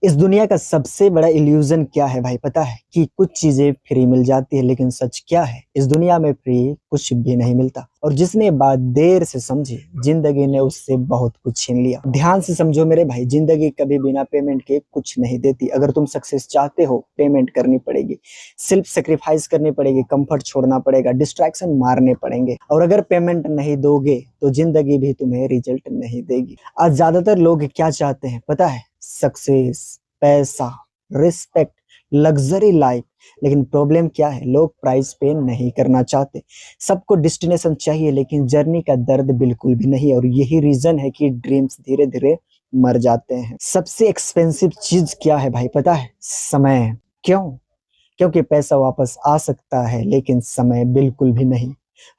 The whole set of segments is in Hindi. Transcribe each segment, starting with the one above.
इस दुनिया का सबसे बड़ा इल्यूजन क्या है भाई पता है? कि कुछ चीजें फ्री मिल जाती है, लेकिन सच क्या है, इस दुनिया में फ्री कुछ भी नहीं मिलता। और जिसने बात देर से समझी, जिंदगी ने उससे बहुत कुछ छीन लिया। ध्यान से समझो मेरे भाई, जिंदगी कभी बिना पेमेंट के कुछ नहीं देती। अगर तुम सक्सेस चाहते हो, पेमेंट करनी पड़ेगी, सेल्फ सेक्रीफाइस करनी पड़ेगी, कंफर्ट छोड़ना पड़ेगा, डिस्ट्रैक्शन मारने पड़ेंगे। और अगर पेमेंट नहीं दोगे तो जिंदगी भी तुम्हें रिजल्ट नहीं देगी। आज ज्यादातर लोग क्या चाहते हैं पता है? सक्सेस, पैसा, रिस्पेक्ट, लग्जरी लाइफ। लेकिन प्रॉब्लम क्या है? लोग प्राइस पे नहीं करना चाहते। सबको डेस्टिनेशन चाहिए, लेकिन जर्नी का दर्द बिल्कुल भी नहीं। और यही रीजन है कि ड्रीम्स धीरे धीरे मर जाते हैं। सबसे एक्सपेंसिव चीज क्या है भाई पता है? समय। क्यों? क्योंकि पैसा वापस आ सकता है, लेकिन समय बिल्कुल भी नहीं।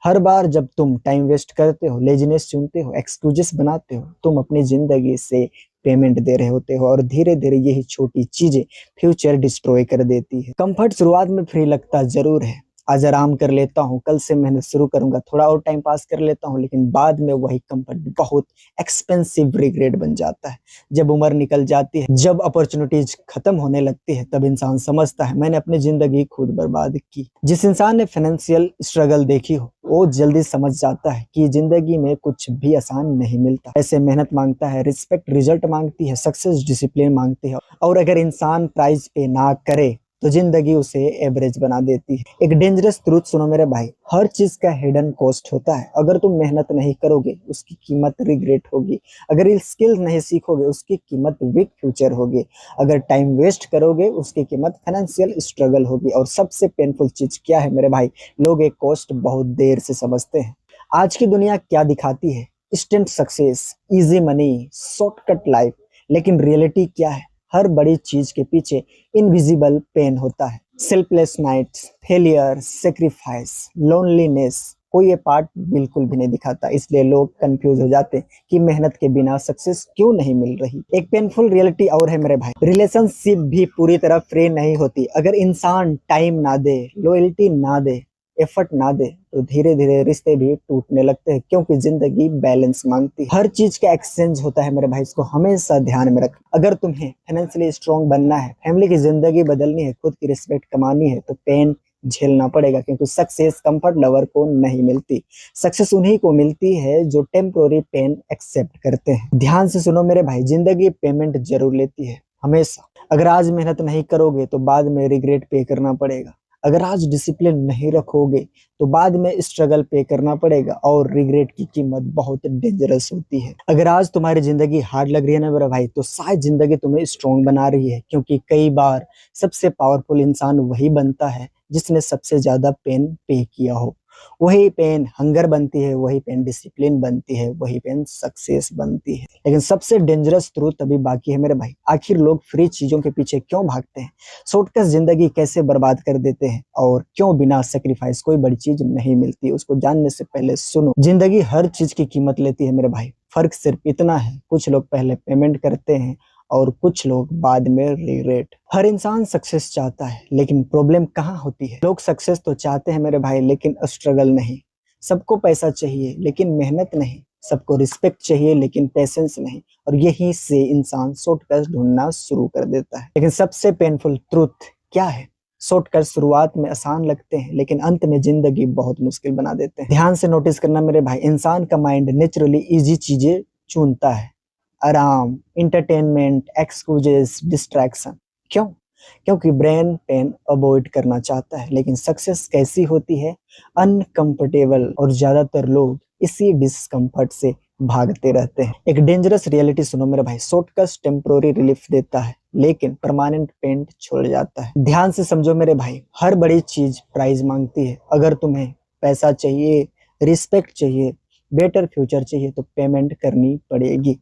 हर बार जब तुम टाइम वेस्ट करते हो, लेजीनेस चुनते हो, एक्सक्यूजेस बनाते हो, तुम अपनी जिंदगी से पेमेंट दे रहे होते हो। और धीरे धीरे यही छोटी चीजें फ्यूचर डिस्ट्रॉय कर देती है। कंफर्ट शुरुआत में फ्री लगता जरूर है। आज आराम कर लेता हूँ, कल से मेहनत शुरू करूंगा, थोड़ा और टाइम पास कर लेता हूँ, लेकिन बाद में वही कंफर्ट बहुत एक्सपेंसिव रिग्रेट बन जाता है। जब उम्र निकल जाती है, जब अपॉर्चुनिटीज खत्म होने लगती है, तब इंसान समझता है मैंने अपनी जिंदगी खुद बर्बाद की। जिस इंसान ने फाइनेंशियल स्ट्रगल देखी हो, वो जल्दी समझ जाता है कि जिंदगी में कुछ भी आसान नहीं मिलता। ऐसे मेहनत मांगता है, रिस्पेक्ट रिजल्ट मांगती है, सक्सेस डिसिप्लिन मांगती है। और अगर इंसान प्राइस पे ना करे तो जिंदगी उसे एवरेज बना देती है। एक डेंजरस ट्रूथ सुनो मेरे भाई, हर चीज का हिडन कॉस्ट होता है। अगर तुम मेहनत नहीं करोगे, उसकी कीमत रिग्रेट होगी। अगर स्किल नहीं सीखोगे, उसकी कीमत वीक फ्यूचर होगी। अगर टाइम वेस्ट करोगे, उसकी कीमत फाइनेंशियल स्ट्रगल होगी। और सबसे पेनफुल चीज क्या है मेरे भाई? लोग एक कॉस्ट बहुत देर से समझते हैं। आज की दुनिया क्या दिखाती है? Instant success, easy money, shortcut life. लेकिन रियलिटी क्या है? हर बड़ी चीज के पीछे इनविजिबल पेन होता है। Selfless nights, failure, sacrifice, loneliness. कोई ये पार्ट बिल्कुल भी नहीं दिखाता। इसलिए लोग कंफ्यूज हो जाते हैं कि मेहनत के बिना सक्सेस क्यों नहीं मिल रही। एक पेनफुल रियलिटी और है मेरे भाई, रिलेशनशिप भी पूरी तरह फ्री नहीं होती। अगर इंसान टाइम ना दे, लॉयल्टी ना दे, एफर्ट ना दे, तो धीरे धीरे रिश्ते भी टूटने लगते हैं। क्योंकि जिंदगी बैलेंस मांगती है। हर चीज का एक्सचेंज होता है मेरे भाई, इसको हमेशा ध्यान में रख। अगर तुम्हें फाइनेंशियली स्ट्रांग बनना है, फैमिली की जिंदगी बदलनी है, खुद की रिस्पेक्ट कमानी है, तो पेन झेलना पड़ेगा। क्योंकि सक्सेस कंफर्ट लवर को नहीं मिलती। सक्सेस उन्हीं को मिलती है जो टेम्पोररी पेन एक्सेप्ट करते हैं। ध्यान से सुनो मेरे भाई, जिंदगी पेमेंट जरूर लेती है, हमेशा। अगर आज मेहनत नहीं करोगे तो बाद में रिग्रेट पे करना पड़ेगा। अगर आज डिसिप्लिन नहीं रखोगे तो बाद में स्ट्रगल पे करना पड़ेगा। और रिग्रेट की कीमत बहुत डेंजरस होती है। अगर आज तुम्हारी जिंदगी हार्ड लग रही है ना मेरा भाई, तो शायद जिंदगी तुम्हें स्ट्रांग बना रही है। क्योंकि कई बार सबसे पावरफुल इंसान वही बनता है जिसने सबसे ज्यादा पेन पे किया हो। वही पेन हंगर बनती है, वही पेन डिसिप्लिन बनती है, वही पेन सक्सेस बनती है। लेकिन सबसे डेंजरस ट्रूथ अभी बाकी है मेरे भाई। आखिर लोग फ्री चीजों के पीछे क्यों भागते हैं? शॉर्टकट जिंदगी कैसे बर्बाद कर देते हैं? और क्यों बिना सेक्रीफाइस कोई बड़ी चीज नहीं मिलती? उसको जानने से पहले सुनो, जिंदगी हर चीज की कीमत लेती है मेरे भाई। फर्क सिर्फ इतना है, कुछ लोग पहले पेमेंट करते हैं और कुछ लोग बाद में रिग्रेट। हर इंसान सक्सेस चाहता है, लेकिन प्रॉब्लम कहाँ होती है? लोग सक्सेस तो चाहते हैं मेरे भाई, लेकिन स्ट्रगल नहीं। सबको पैसा चाहिए लेकिन मेहनत नहीं। सबको रिस्पेक्ट चाहिए लेकिन पेशेंस नहीं। और यहीं से इंसान शॉर्टकट ढूंढना शुरू कर देता है। लेकिन सबसे पेनफुल ट्रूथ क्या है? शॉर्टकट शुरुआत में आसान लगते हैं, लेकिन अंत में जिंदगी बहुत मुश्किल बना देते हैं। ध्यान से नोटिस करना मेरे भाई, इंसान का माइंड नेचुरली इजी चीजें चुनता है। आराम, इंटरटेनमेंट, एक्सक्यूजेस, डिस्ट्रैक्शन। क्यों? क्योंकि ब्रेन पेन अवॉइड करना चाहता है। लेकिन सक्सेस कैसी होती है? अनकंफर्टेबल। और ज्यादातर लोग इसी डिस्कंफर्ट से भागते रहते हैं। एक डेंजरस रियलिटी सुनो मेरे भाई, शॉर्टकट टेम्पोररी रिलीफ देता है, लेकिन परमानेंट पेन छोड़ जाता है। ध्यान से समझो मेरे भाई, हर बड़ी चीज प्राइस मांगती है। अगर तुम्हें पैसा चाहिए, रिस्पेक्ट चाहिए, बेटर फ्यूचर चाहिए, तो पेमेंट करनी पड़ेगी।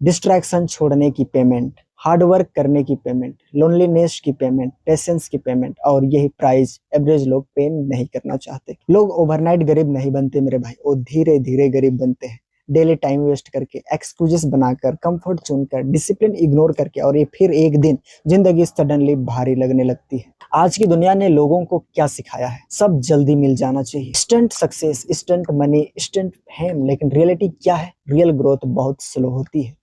डिस्ट्रैक्शन छोड़ने की पेमेंट, हार्ड वर्क करने की पेमेंट, लोनलीनेस की पेमेंट, पेशेंस की पेमेंट। और यही प्राइस एवरेज लोग पे नहीं करना चाहते। लोग ओवरनाइट गरीब नहीं बनते मेरे भाई, वो धीरे धीरे गरीब बनते हैं। डेली टाइम वेस्ट करके, एक्सक्यूजेस बनाकर, कंफर्ट चुनकर, डिसिप्लिन इग्नोर करके। और ये फिर एक दिन जिंदगी सडनली भारी लगने लगती है। आज की दुनिया ने लोगों को क्या सिखाया है? सब जल्दी मिल जाना चाहिए, instant success, instant money, instant fame. लेकिन रियलिटी क्या है? रियल ग्रोथ बहुत स्लो होती है।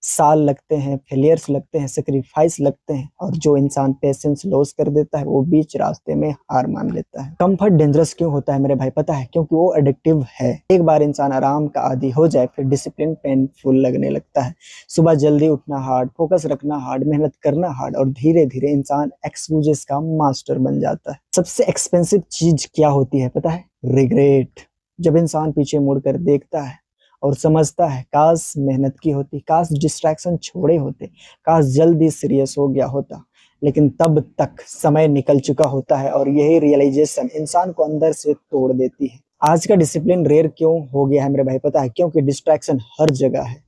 साल लगते हैं, फेलियर्स लगते हैं, सेक्रीफाइस लगते हैं, और जो इंसान पेशेंस लॉस कर देता है वो बीच रास्ते में हार मान लेता है। कंफर्ट डेंजरस क्यों होता है मेरे भाई पता है? क्योंकि वो एडिक्टिव है। एक बार इंसान आराम का आदी हो जाए फिर डिसिप्लिन पेनफुल लगने लगता है। सुबह जल्दी उठना हार्ड, फोकस रखना हार्ड, मेहनत करना हार्ड, और धीरे धीरे इंसान एक्सक्यूजेस का मास्टर बन जाता है। सबसे एक्सपेंसिव चीज क्या होती है पता है? रिग्रेट। जब इंसान पीछे मुड़कर देखता है और समझता है काश मेहनत की होती, काश डिस्ट्रैक्शन छोड़े होते, काश जल्दी सीरियस हो गया होता, लेकिन तब तक समय निकल चुका होता है, और यही रियलाइजेशन इंसान को अंदर से तोड़ देती है। आज का डिसिप्लिन रेयर क्यों हो गया है मेरे भाई पता है? क्योंकि डिस्ट्रैक्शन हर जगह है।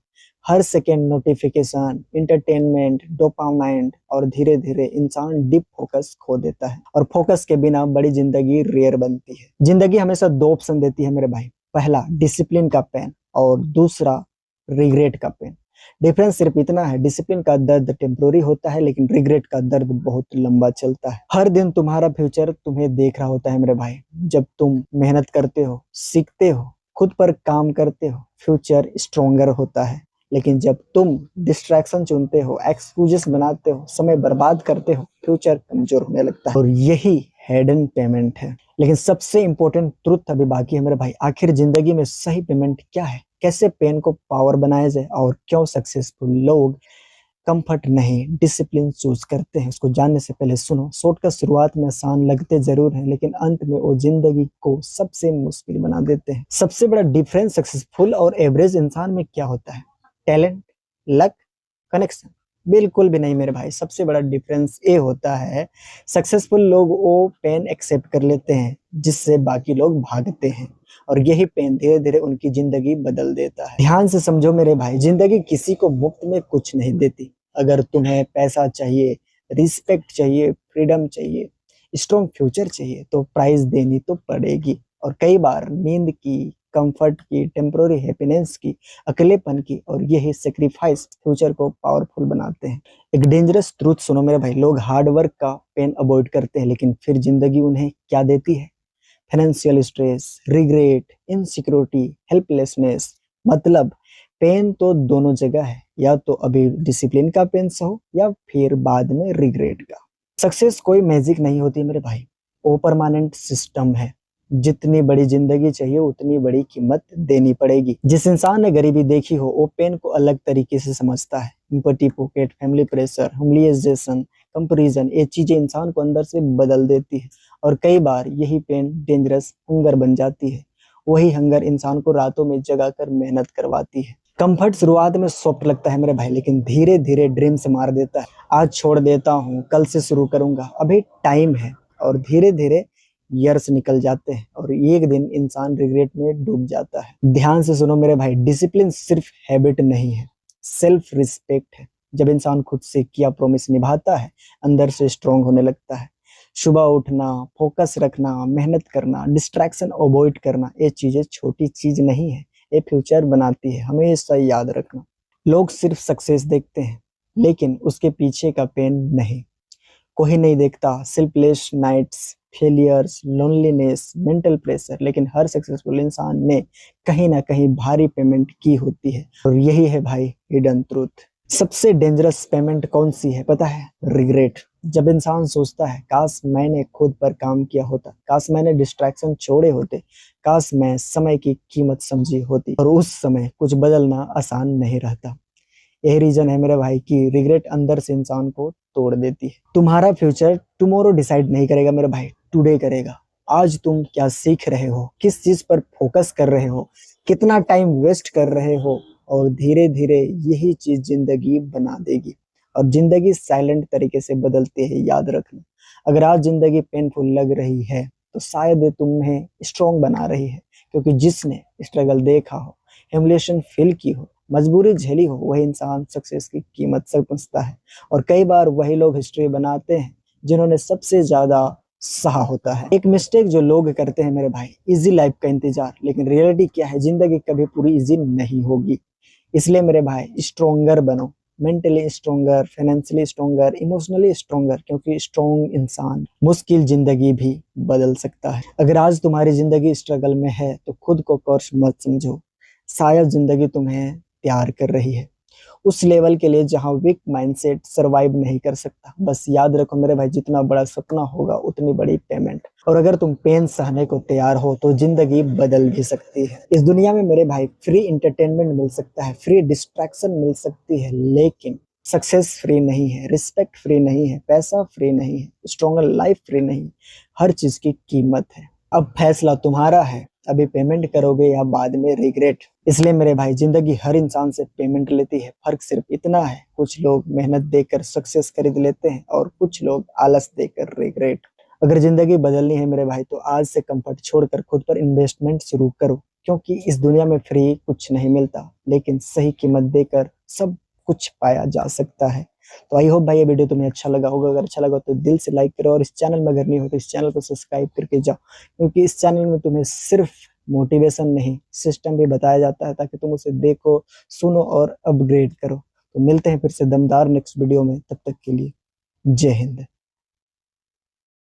हर सेकेंड नोटिफिकेशन, इंटरटेनमेंट, डोपामाइन, और धीरे धीरे इंसान डीप फोकस खो देता है, और फोकस के बिना बड़ी जिंदगी रेयर बनती है। जिंदगी हमेशा दो ऑप्शन देती है मेरे भाई, पहला डिसिप्लिन का पेन और दूसरा रिग्रेट का पेन। डिफरेंस सिर्फ इतना है, डिसिप्लिन का दर्द टेम्पोररी होता है लेकिन रिग्रेट का दर्द बहुत लंबा चलता है। हर दिन तुम्हारा फ्यूचर तुम्हें देख रहा होता है मेरे भाई। जब तुम मेहनत करते हो, सीखते हो, खुद पर काम करते हो, फ्यूचर स्ट्रोंगर होता है। लेकिन जब तुम डिस्ट्रैक्शन चुनते हो, एक्सक्यूजेस बनाते हो, समय बर्बाद करते हो, फ्यूचर कमजोर होने लगता है, और यही हिडन पेमेंट है। लेकिन सबसे इंपॉर्टेंट ट्रुथ अभी बाकी है मेरे भाई। आखिर जिंदगी में सही पेमेंट क्या है? कैसे पेन को पावर बनाया जाए, और क्यों सक्सेसफुल लोग कंफर्ट नहीं डिसिप्लिन चूज करते हैं? उसको जानने से पहले सुनो, शॉर्टकट शुरुआत में आसान लगते जरूर हैं लेकिन अंत में वो जिंदगी को सबसे मुश्किल बना देते हैं। सबसे बड़ा डिफरेंस सक्सेसफुल और एवरेज इंसान में क्या होता है? Talent, luck, connection? बिल्कुल भी नहीं मेरे भाई। सबसे बड़ा डिफरेंस ये होता है, सक्सेसफुल लोग वो पेन एक्सेप्ट कर लेते हैं जिससे बाकी लोग भागते हैं, और यही पेन धीरे धीरे उनकी जिंदगी बदल देता है। ध्यान से समझो मेरे भाई, जिंदगी किसी को मुफ्त में कुछ नहीं देती। अगर तुम्हें पैसा चाहिए, रिस्पेक्ट चाहिए, फ्रीडम चाहिए, स्ट्रॉन्ग फ्यूचर चाहिए, तो प्राइस देनी तो पड़ेगी। और कई बार नींद की, कंफर्ट की, टेम्पोररी हैप्पीनेस की, अकेलेपन की, और यही सेक्रीफाइस फ्यूचर को पावरफुल बनाते हैं। एक डेंजरस ट्रूथ सुनो मेरे भाई, लोग हार्ड वर्क का पेन अवॉइड करते हैं लेकिन फिर जिंदगी उन्हें क्या देती है? Financial stress, regret, insecurity, helplessness. मतलब पेन तो दोनों जगह है, या तो अभी डिसिप्लिन का पेन सहो या फिर बाद में रिग्रेट का। सक्सेस कोई मैजिक नहीं होती मेरे भाई, वो परमानेंट सिस्टम है। जितनी बड़ी जिंदगी चाहिए उतनी बड़ी कीमत देनी पड़ेगी। जिस इंसान ने गरीबी देखी हो वो पेन को अलग तरीके से समझता है। Empty pocket, family pressure, humiliation, comparison, ये चीजें इंसान को अंदर से बदल देती है, और कई बार यही पेन डेंजरस हंगर बन जाती है। वही हंगर इंसान को रातों में जगाकर मेहनत करवाती है। कंफर्ट शुरुआत में सॉफ्ट लगता है मेरे भाई लेकिन धीरे धीरे ड्रीम से मार देता है। आज छोड़ देता हूँ, कल से शुरू करूंगा, अभी टाइम है, और धीरे धीरे ईयर्स निकल जाते हैं और एक दिन इंसान रिग्रेट में डूब जाता है। ध्यान से सुनो मेरे भाई, डिसिप्लिन सिर्फ हैबिट नहीं है, सेल्फ रिस्पेक्ट है। जब इंसान खुद से किया प्रॉमिस निभाता है, अंदर से स्ट्रांग होने लगता है। सुबह उठना, फोकस रखना, मेहनत करना, डिस्ट्रैक्शन अवॉइड करना, ये चीजें छोटी चीज नहीं है, ये फ्यूचर बनाती है, हमेशा याद रखना। लोग सिर्फ सक्सेस देखते हैं लेकिन उसके पीछे का पेन नहीं। कोई नहीं देखता sleepless nights, failures, loneliness, mental pressure, लेकिन हर सक्सेसफुल इंसान ने कहीं ना कहीं भारी पेमेंट की होती है, और यही है भाई हिडन ट्रूथ। सबसे डेंजरस पेमेंट कौन सी है पता है? रिग्रेट। जब इंसान सोचता है काश मैंने खुद पर काम किया होता, काश मैंने डिस्ट्रैक्शन छोड़े होते, काश मैं समय की कीमत समझी होती, और उस समय कुछ बदलना आसान नहीं रहता। यही रीजन है मेरे भाई कि रिग्रेट अंदर से इंसान को तोड़ देती है। तुम्हारा फ्यूचर टुमारो डिसाइड नहीं करेगा मेरे भाई, टुडे करेगा। आज तुम क्या सीख रहे हो, किस चीज पर फोकस कर रहे हो, कितना टाइम वेस्ट कर रहे हो, और धीरे धीरे यही चीज जिंदगी बना देगी। और जिंदगी साइलेंट तरीके से बदलती है, याद रखना। अगर आज जिंदगी पेनफुल लग रही है तो शायद ये तुम्हें स्ट्रॉन्ग बना रही है, क्योंकि जिसने स्ट्रगल देखा हो, ह्यूमिलिएशन फील की हो, मजबूरी झेली हो, वही इंसान सक्सेस की कीमत समझता है। और कई बार वही लोग हिस्ट्री बनाते हैं जिन्होंने सबसे ज्यादा सहा होता है। एक मिस्टेक जो लोग करते हैं मेरे भाई, इजी लाइफ का इंतजार, लेकिन रियलिटी क्या है? जिंदगी कभी पूरी इजी नहीं होगी। इसलिए मेरे भाई स्ट्रोंगर बनो, mentally stronger, financially stronger, emotionally stronger, क्योंकि स्ट्रोंग इंसान मुश्किल जिंदगी भी बदल सकता है। अगर आज तुम्हारी जिंदगी स्ट्रगल में है तो खुद को कर्स मत समझो, शायद जिंदगी तुम्हें प्यार कर रही है। उस लेवल के लिए जहां वीक माइंडसेट सरवाइव नहीं कर सकता। बस याद रखो मेरे भाई, जितना बड़ा सपना होगा उतनी बड़ी पेमेंट। और अगर तुम पेन सहने को तैयार हो तो जिंदगी बदल भी सकती है। इस दुनिया में मेरे भाई फ्री इंटरटेनमेंट मिल सकता है, फ्री डिस्ट्रैक्शन मिल सकती है, लेकिन सक्सेस फ्री नहीं है, रिस्पेक्ट फ्री नहीं है, पैसा फ्री नहीं है, स्ट्रॉन्गर लाइफ फ्री नहीं। हर चीज की कीमत है। अब फैसला तुम्हारा है, अभी पेमेंट करोगे या बाद में रिग्रेट। इसलिए मेरे भाई, जिंदगी हर इंसान से पेमेंट लेती है। फर्क सिर्फ इतना है, कुछ लोग मेहनत देकर सक्सेस खरीद लेते हैं और कुछ लोग आलस देकर रिग्रेट। अगर जिंदगी बदलनी है मेरे भाई तो आज से कंफर्ट छोड़कर खुद पर इन्वेस्टमेंट शुरू करो, क्योंकि इस दुनिया में फ्री कुछ नहीं मिलता, लेकिन सही कीमत देकर सब कुछ पाया जा सकता है। तो आई होप भाई ये वीडियो तुम्हें अच्छा लगा होगा। अगर अच्छा लगा तो दिल से लाइक करो और इस चैनल में अगर नहीं हो तो इस चैनल को सब्सक्राइब करके जाओ, क्योंकि इस चैनल में तुम्हें सिर्फ मोटिवेशन नहीं, सिस्टम भी बताया जाता है ताकि तुम उसे देखो, सुनो और अपग्रेड करो। तो मिलते हैं फिर से दमदार नेक्स्ट वीडियो में, तब तक के लिए जय हिंद।